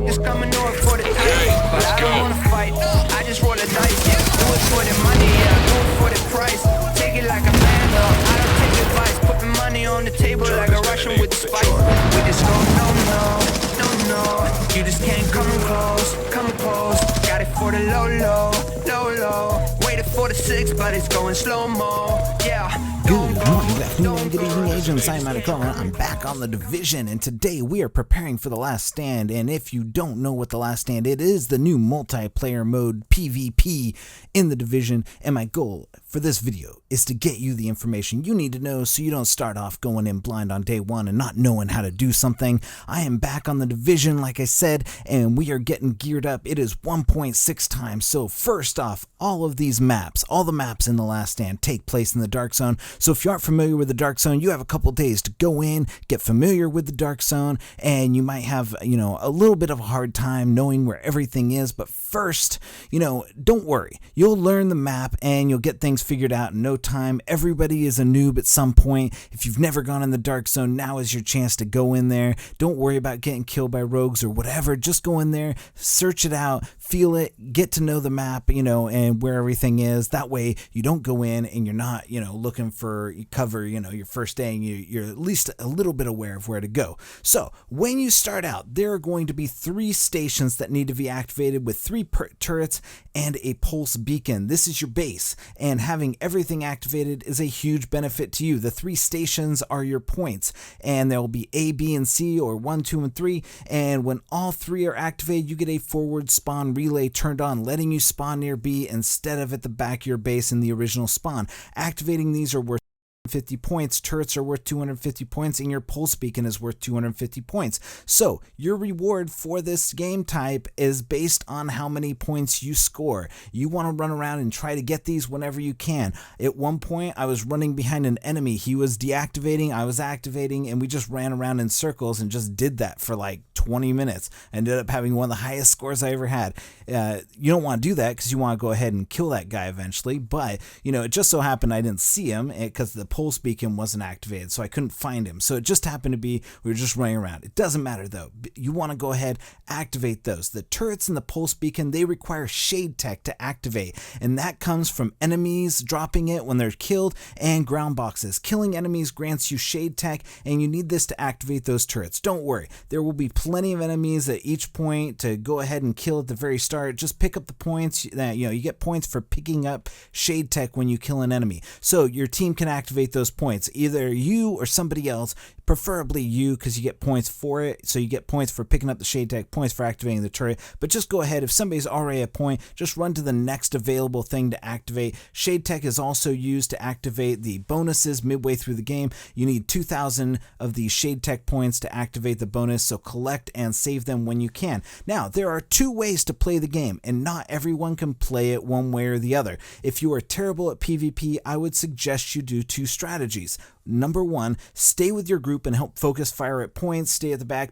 Just coming north for the title, but I don't wanna fight. I just roll the dice. Do it for the money, yeah. Do it for the price. Take it like a man, no. I don't take advice. Putting money on the table like a Russian with the spice. We just go no, no, no, no. You just can't come close, come close. Got it for the low, low, low, low. Waited for the 6, but it's going slow-mo. Yeah. Good morning, good afternoon, good evening, agents. I'm Matt Cullen. I'm back on The Division, and today we are preparing for The Last Stand. And if you don't know what The Last Stand is, it is the new multiplayer mode PvP in The Division. And my goal for this video is to get you the information you need to know so you don't start off going in blind on day one and not knowing how to do something. I am back on The Division, like I said, and we are getting geared up. It is 1.6 times. So first off, all of these maps, all the maps in The Last Stand take place in the Dark Zone. So if you aren't familiar with the Dark Zone, you have a couple days to go in, get familiar with the Dark Zone, and you might have, a little bit of a hard time knowing where everything is. But first, don't worry. You'll learn the map and you'll get things figured out in no time. Everybody is a noob at some point. If you've never gone in the Dark Zone, now is your chance to go in there. Don't worry about getting killed by rogues or whatever. Just go in there, search it out, feel it, get to know the map, and where everything is. That way you don't go in and you're not, looking for cover, your first day, and you're at least a little bit aware of where to go. So when you start out, there are going to be 3 stations that need to be activated with 3 turrets and a pulse beacon. This is your base, and having everything activated is a huge benefit to you. The 3 stations are your points, and there will be A, B, and C, or 1, 2, and 3, and when all 3 are activated, you get a forward spawn relay turned on, letting you spawn near B instead of at the back of your base in the original spawn. Activating these are worth 50 points, turrets are worth 250 points, and your pulse beacon is worth 250 points. So your reward for this game type is based on how many points you score. You want to run around and try to get these whenever you can. At one point, I was running behind an enemy. He was deactivating, I was activating, and we just ran around in circles and just did that for like 20 minutes. I ended up having one of the highest scores I ever had. You don't want to do that because you want to go ahead and kill that guy eventually, but it just so happened I didn't see him because the pulse beacon wasn't activated, so I couldn't find him. So it just happened to be we were just running around. It doesn't matter though. You want to go ahead, activate those. The turrets and the pulse beacon, they require shade tech to activate, and that comes from enemies dropping it when they're killed and ground boxes. Killing enemies grants you shade tech, and you need this to activate those turrets. Don't worry, there will be plenty of enemies at each point to go ahead and kill at the very start. Just pick up the points. You get points for picking up shade tech when you kill an enemy, so your team can activate those points, either you or somebody else, preferably you because you get points for it. So you get points for picking up the shade tech, points for activating the turret. But just go ahead, if somebody's already at a point, just run to the next available thing to activate. Shade tech is also used to activate the bonuses midway through the game. You need 2,000 of these shade tech points to activate the bonus, so collect and save them when you can. Now, there are 2 ways to play the game, and not everyone can play it one way or the other. If you are terrible at PvP, I would suggest you do 2 strategies. Number 1, stay with your group and help focus fire at points, stay at the back,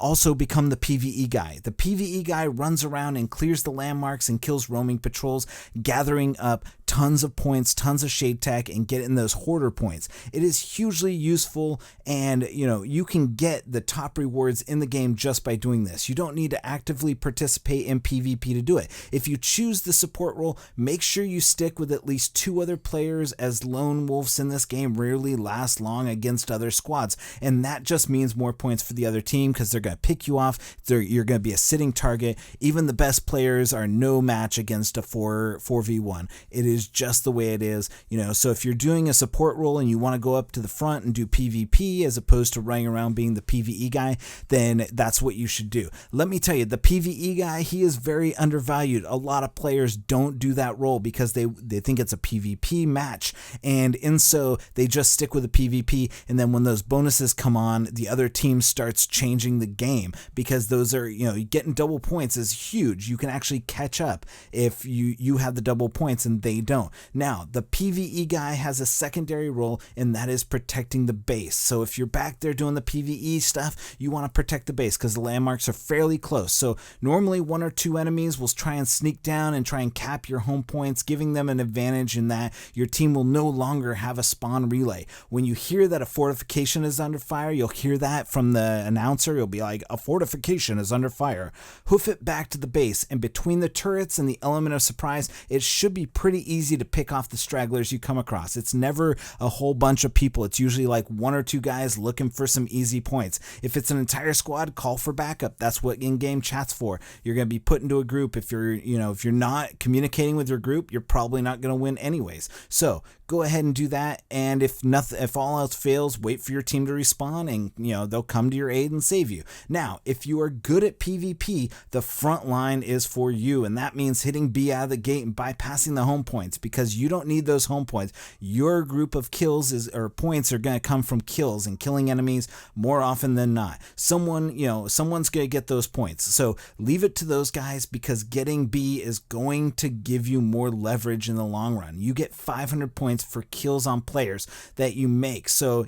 also become the PvE guy. The PvE guy runs around and clears the landmarks and kills roaming patrols, gathering up tons of points, tons of shade tech, and getting those hoarder points. It is hugely useful, and you can get the top rewards in the game just by doing this. You don't need to actively participate in PvP to do it. If you choose the support role, make sure you stick with at least 2 other players, as lone wolves in this game rarely last long against other squads, and that just means more points for the other team because they're going to pick you off. You're going to be a sitting target. Even the best players are no match against a 4v1. It is just the way it is. So if you're doing a support role and you want to go up to the front and do PvP as opposed to running around being the PvE guy, then that's what you should do. Let me tell you, the PvE guy, he is very undervalued. A lot of players don't do that role because they think it's a PvP match, and so they just stick with the PvP, and then when those bonuses come on, the other team starts changing the game because those are, getting double points is huge. You can actually catch up if you have the double points and they don't. Now, the PvE guy has a secondary role, and that is protecting the base. So if you're back there doing the PvE stuff, you want to protect the base because the landmarks are fairly close. So normally 1 or 2 enemies will try and sneak down and try and cap your home points, giving them an advantage in that your team will no longer have a spawn relay. When you hear that a fortification is under fire, you'll hear that from the announcer. You'll be like, a fortification is under fire. Hoof it back to the base, and between the turrets and the element of surprise, it should be pretty easy to pick off the stragglers you come across. It's never a whole bunch of people. It's usually like 1 or 2 guys looking for some easy points. If it's an entire squad, call for backup. That's what in-game chat's for. You're going to be put into a group. If you're not communicating with your group, you're probably not going to win anyways. So go ahead and do that. And if all else fails, wait for your team to respawn, and they'll come to your aid and save you. Now, if you are good at PvP, the front line is for you, and that means hitting B out of the gate and bypassing the home points, because you don't need those home points. Your group of kills or points are going to come from kills and killing enemies more often than not. Someone's going to get those points. So leave it to those guys, because getting B is going to give you more leverage in the long run. You get 500 points for kills on players that you make. So,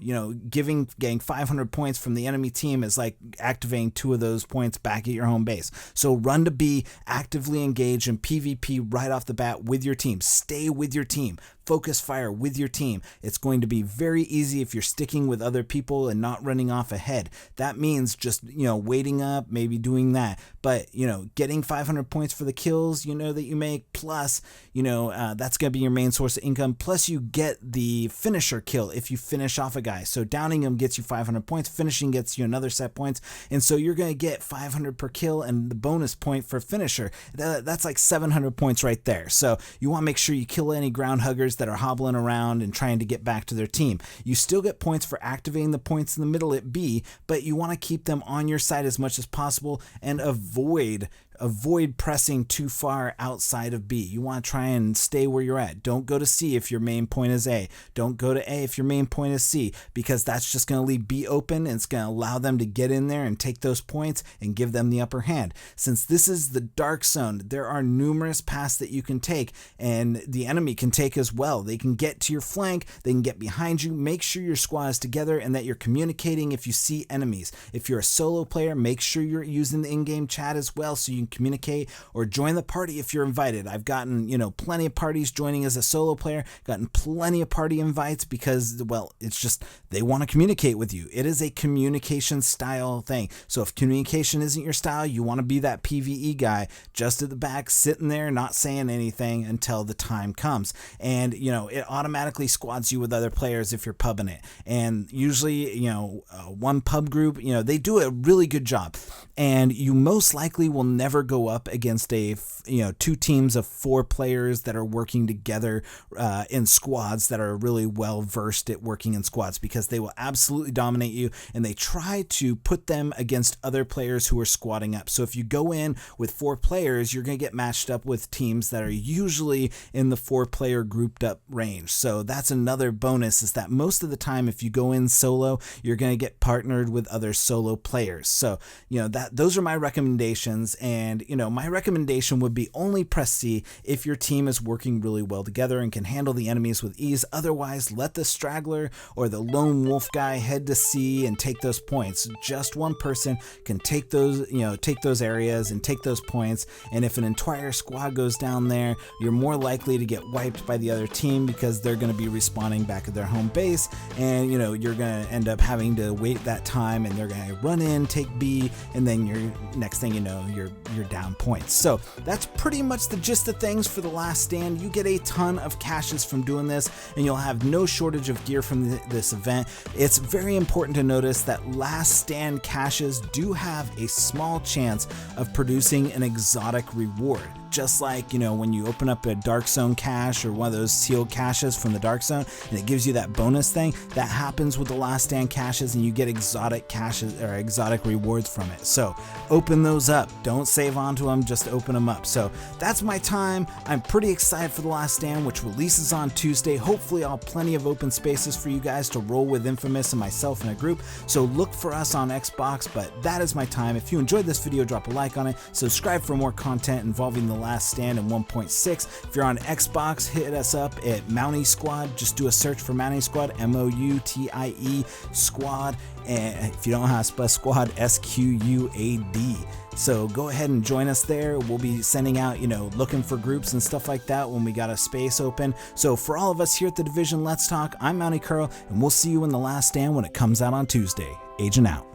getting 500 points from the enemy team is like activating 2 of those points back at your home base. So run to B, actively engage in PvP right off the bat with your team. Stay with your team. Focus fire with your team. It's going to be very easy if you're sticking with other people and not running off ahead. That means just, waiting up, maybe doing that. But, getting 500 points for the kills, that you make, plus, that's going to be your main source of income. Plus you get the finisher kill if you finish off a guy. So downing him gets you 500 points, finishing gets you another set points. And so you're going to get 500 per kill, and the bonus point for finisher, that's like 700 points right there. So you want to make sure you kill any ground huggers that are hobbling around and trying to get back to their team. You still get points for activating the points in the middle at B, but you want to keep them on your side as much as possible and avoid pressing too far outside of B. You want to try and stay where you're at. Don't go to C if your main point is A. Don't go to A if your main point is C, because that's just going to leave B open, and it's going to allow them to get in there and take those points and give them the upper hand. Since this is the dark zone, there are numerous paths that you can take, and the enemy can take as well. They can get to your flank, they can get behind you. Make sure your squad is together and that you're communicating if you see enemies. If you're a solo player, make sure you're using the in-game chat as well, so you can communicate, or join the party if you're invited. I've gotten, plenty of parties joining as a solo player, gotten plenty of party invites because, well, it's just, they want to communicate with you. It is a communication style thing. So if communication isn't your style, you want to be that PvE guy just at the back, sitting there, not saying anything until the time comes. And, it automatically squads you with other players if you're pubbing it. And usually, one pub group, they do a really good job. And you most likely will never go up against 2 teams of 4 players that are working together in squads that are really well versed at working in squads, because they will absolutely dominate you, and they try to put them against other players who are squatting up. So if you go in with 4 players, you're going to get matched up with teams that are usually in the 4-player grouped up range. So that's another bonus, is that most of the time if you go in solo, you're going to get partnered with other solo players. So those are my recommendations. And my recommendation would be only press C if your team is working really well together and can handle the enemies with ease. Otherwise, let the straggler or the lone wolf guy head to C and take those points. Just one person can take those areas and take those points. And if an entire squad goes down there, you're more likely to get wiped by the other team, because they're going to be respawning back at their home base, and you're going to end up having to wait that time, and they're going to run in, take B, and then next thing you know, you're down points. So that's pretty much the gist of things for the last stand. You get a ton of caches from doing this, and you'll have no shortage of gear from this event. It's very important to notice that last stand caches do have a small chance of producing an exotic reward. Just like, when you open up a Dark Zone cache or one of those sealed caches from the Dark Zone, and it gives you that bonus thing, that happens with the last stand caches, and you get exotic caches or exotic rewards from it. So open those up. Don't save onto them, just open them up. So that's my time. I'm pretty excited for the last stand, which releases on Tuesday. Hopefully I'll have plenty of open spaces for you guys to roll with Infamous and myself in a group. So look for us on Xbox, but that is my time. If you enjoyed this video, drop a like on it, subscribe for more content involving the Last Stand in 1.6. If you're on Xbox, hit us up at Mountie Squad. Just do a search for Mountie Squad, MOUTIE Squad. And if you don't know how to spell squad, SQUAD. So go ahead and join us there. We'll be sending out, looking for groups and stuff like that when we got a space open. So for all of us here at the Division Let's Talk, I'm Mountie Curl, and we'll see you in The Last Stand when it comes out on Tuesday. Agent out.